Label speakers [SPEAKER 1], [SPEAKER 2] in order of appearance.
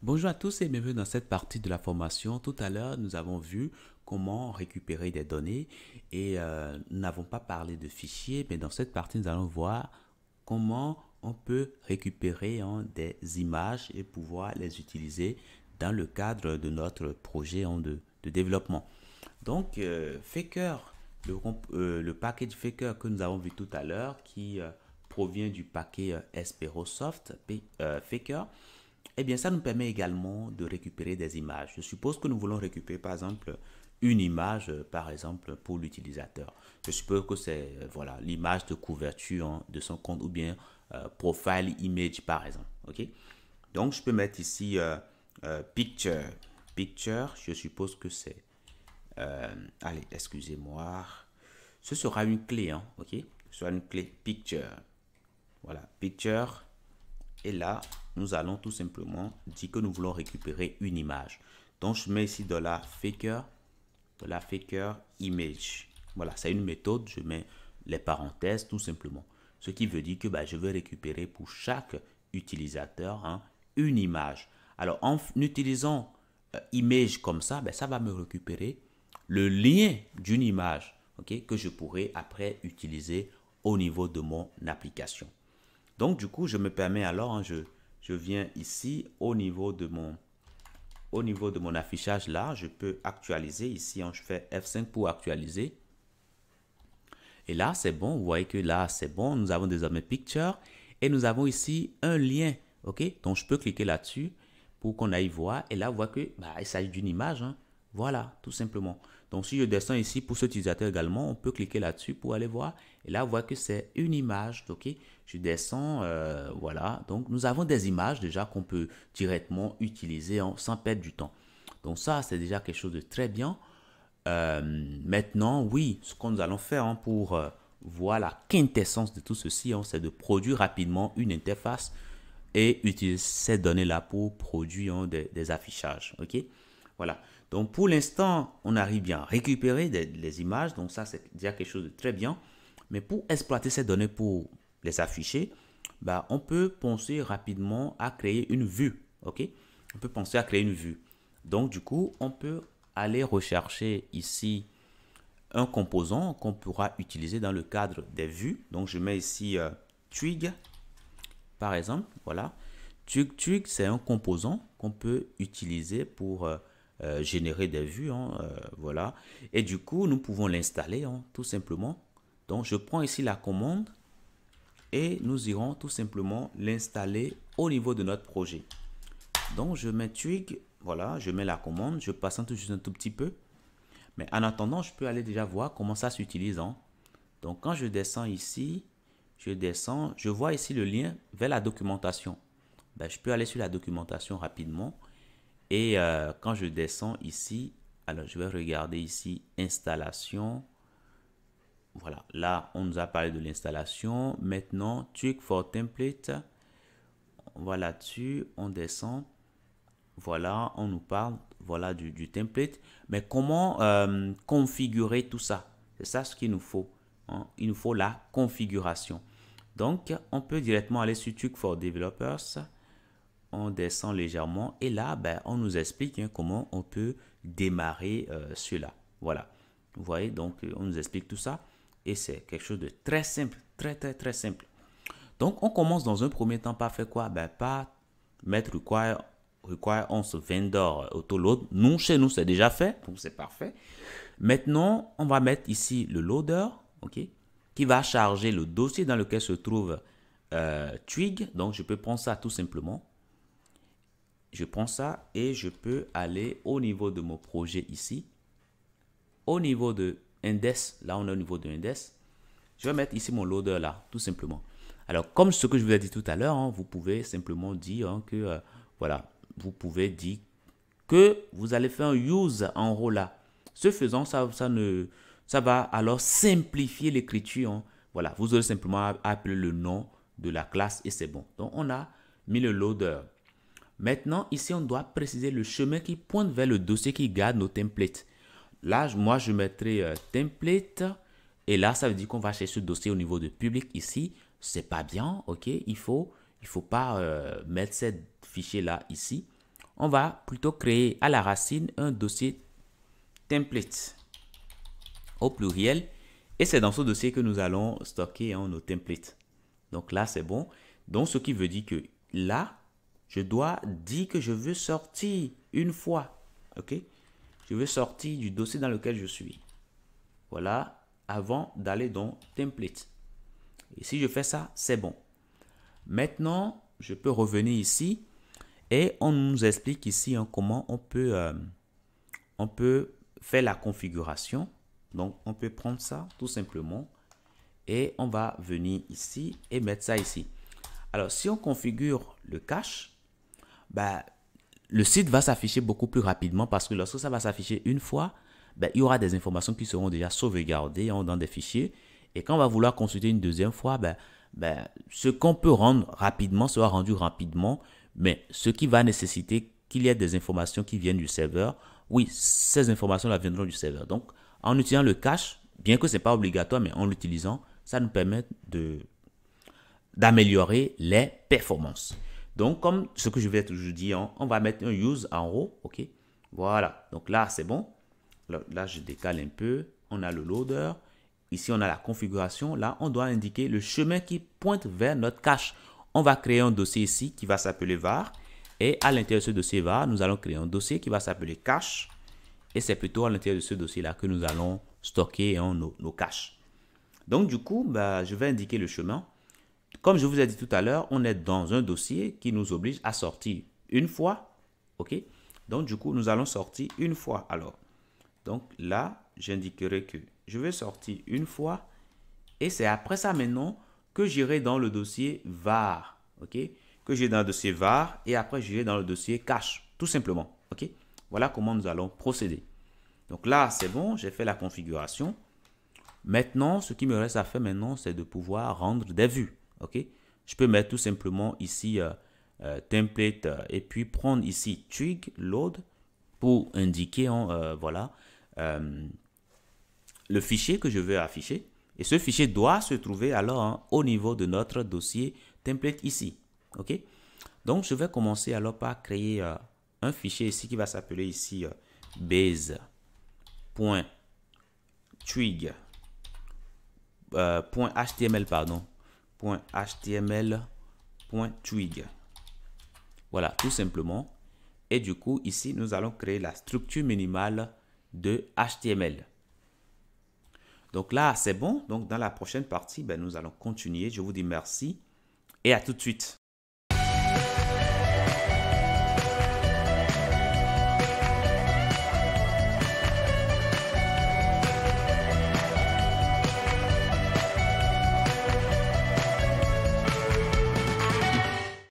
[SPEAKER 1] Bonjour à tous et bienvenue dans cette partie de la formation. Tout à l'heure, nous avons vu comment récupérer des données et nous n'avons pas parlé de fichiers, mais dans cette partie, nous allons voir comment on peut récupérer des images et pouvoir les utiliser dans le cadre de notre projet de développement. Donc, Faker, le package Faker que nous avons vu tout à l'heure, qui provient du paquet Esperosoft Faker, eh bien, ça nous permet également de récupérer des images. Je suppose que nous voulons récupérer, par exemple, une image, par exemple, pour l'utilisateur. Je suppose que c'est voilà, l'image de couverture de son compte ou bien profile image, par exemple. OK? Donc, je peux mettre ici picture. Picture, je suppose que c'est... allez, excusez-moi. Ce sera une clé, hein, OK? Ce sera une clé picture. Voilà, picture. Et là, nous allons tout simplement dire que nous voulons récupérer une image. Donc, je mets ici de la faker image. Voilà, c'est une méthode. Je mets les parenthèses tout simplement. Ce qui veut dire que je vais récupérer pour chaque utilisateur une image. Alors, en utilisant image comme ça, ça va me récupérer le lien d'une image, ok, que je pourrai après utiliser au niveau de mon application. Donc, du coup, je me permets alors, je viens ici au niveau de mon affichage là, je peux actualiser ici, je fais F5 pour actualiser. Et là, c'est bon, vous voyez que là, c'est bon, nous avons désormais Picture et nous avons ici un lien, ok? Donc, je peux cliquer là-dessus pour qu'on aille voir. Et là, vous voyez que il s'agit d'une image, hein. Voilà, tout simplement. Donc, si je descends ici pour cet utilisateur également, on peut cliquer là-dessus pour aller voir. Et là, vous voyez que c'est une image, ok? Je descends, voilà. Donc, nous avons des images déjà qu'on peut directement utiliser sans perdre du temps. Donc, ça, c'est déjà quelque chose de très bien. Maintenant, oui, ce que nous allons faire pour voir la quintessence de tout ceci, c'est de produire rapidement une interface et utiliser ces données-là pour produire des affichages. Ok, voilà. Donc, pour l'instant, on arrive bien à récupérer les images. Donc, ça, c'est déjà quelque chose de très bien. Mais pour exploiter ces données pour les afficher, on peut penser rapidement à créer une vue. Ok, on peut penser à créer une vue. Donc, du coup, on peut aller rechercher ici un composant qu'on pourra utiliser dans le cadre des vues. Donc, je mets ici twig, par exemple. Voilà. Twig, c'est un composant qu'on peut utiliser pour générer des vues. Voilà. Et du coup, nous pouvons l'installer tout simplement. Donc, je prends ici la commande et nous irons tout simplement l'installer au niveau de notre projet. Donc, je mets twig. Voilà, je mets la commande. Je patiente juste un tout petit peu. Mais en attendant, je peux aller déjà voir comment ça s'utilise. Donc, quand je descends ici, je vois ici le lien vers la documentation. Je peux aller sur la documentation rapidement. Et quand je descends ici, alors je vais regarder ici, installation. Voilà, là, on nous a parlé de l'installation. Maintenant, Tweak for Template. On va là-dessus, on descend. Voilà, on nous parle voilà, du template. Mais comment configurer tout ça? C'est ça ce qu'il nous faut. Il nous faut la configuration. Donc, on peut directement aller sur Tweak for Developers. On descend légèrement et là, on nous explique comment on peut démarrer cela. Voilà. Vous voyez, donc, on nous explique tout ça. Et c'est quelque chose de très simple, très, très, très simple. Donc, on commence dans un premier temps par faire quoi? Par mettre require on vendor autoload. Nous, chez nous, c'est déjà fait, donc c'est parfait. Maintenant, on va mettre ici le loader, ok, qui va charger le dossier dans lequel se trouve Twig. Donc, je peux prendre ça tout simplement. Je prends ça et je peux aller au niveau de mon projet ici. Au niveau de index, là, on est au niveau de index. Je vais mettre ici mon loader là, tout simplement. Alors, comme ce que je vous ai dit tout à l'heure, vous pouvez simplement dire que, voilà, vous pouvez dire que vous allez faire un use en haut là. Ce faisant, ça va alors simplifier l'écriture. Voilà, vous aurez simplement appelé le nom de la classe et c'est bon. Donc, on a mis le loader. Maintenant, ici, on doit préciser le chemin qui pointe vers le dossier qui garde nos templates. Là, moi, je mettrai template. Et là, ça veut dire qu'on va chercher ce dossier au niveau de public ici. C'est pas bien, ok? Il faut pas mettre ces fichiers là ici. on va plutôt créer à la racine un dossier template au pluriel. Et c'est dans ce dossier que nous allons stocker nos templates. Donc là, c'est bon. Donc, ce qui veut dire que là, je dois dire que je veux sortir une fois. OK? Je veux sortir du dossier dans lequel je suis. Voilà, avant d'aller dans template. Et si je fais ça, c'est bon. Maintenant, je peux revenir ici et on nous explique ici comment on peut faire la configuration. Donc, on peut prendre ça tout simplement et on va venir ici et mettre ça ici. Alors, si on configure le cache, le site va s'afficher beaucoup plus rapidement parce que lorsque ça va s'afficher une fois, il y aura des informations qui seront déjà sauvegardées dans des fichiers. Et quand on va vouloir consulter une deuxième fois, ce qu'on peut rendre rapidement sera rendu rapidement. Mais ce qui va nécessiter qu'il y ait des informations qui viennent du serveur, oui, ces informations-là viendront du serveur. Donc, en utilisant le cache, bien que ce n'est pas obligatoire, mais en l'utilisant, ça nous permet d'améliorer les performances. Donc, comme ce que je vais toujours dire, on va mettre un use en haut. OK. Voilà. Donc là, c'est bon. Là, je décale un peu. On a le loader. Ici, on a la configuration. Là, on doit indiquer le chemin qui pointe vers notre cache. On va créer un dossier ici qui va s'appeler var. Et à l'intérieur de ce dossier var, nous allons créer un dossier qui va s'appeler cache. Et c'est plutôt à l'intérieur de ce dossier-là que nous allons stocker nos caches. Donc, du coup, je vais indiquer le chemin. Comme je vous ai dit tout à l'heure, on est dans un dossier qui nous oblige à sortir une fois. OK? Donc, du coup, nous allons sortir une fois. Alors, donc là, j'indiquerai que je vais sortir une fois. Et c'est après ça maintenant que j'irai dans le dossier var. OK? Que j'irai dans le dossier var et après j'irai dans le dossier cache. Tout simplement. OK? Voilà comment nous allons procéder. Donc là, c'est bon. J'ai fait la configuration. Maintenant, ce qui me reste à faire maintenant, c'est de pouvoir rendre des vues. OK? Je peux mettre tout simplement ici template et puis prendre ici trig load pour indiquer voilà, le fichier que je veux afficher. Et ce fichier doit se trouver alors au niveau de notre dossier template ici. OK? Donc, je vais commencer alors par créer un fichier ici qui va s'appeler ici base.trig .html pardon .html.twig. Voilà, tout simplement. Et du coup, ici, nous allons créer la structure minimale de HTML. Donc là, c'est bon. Donc, dans la prochaine partie, nous allons continuer. Je vous dis merci et à tout de suite.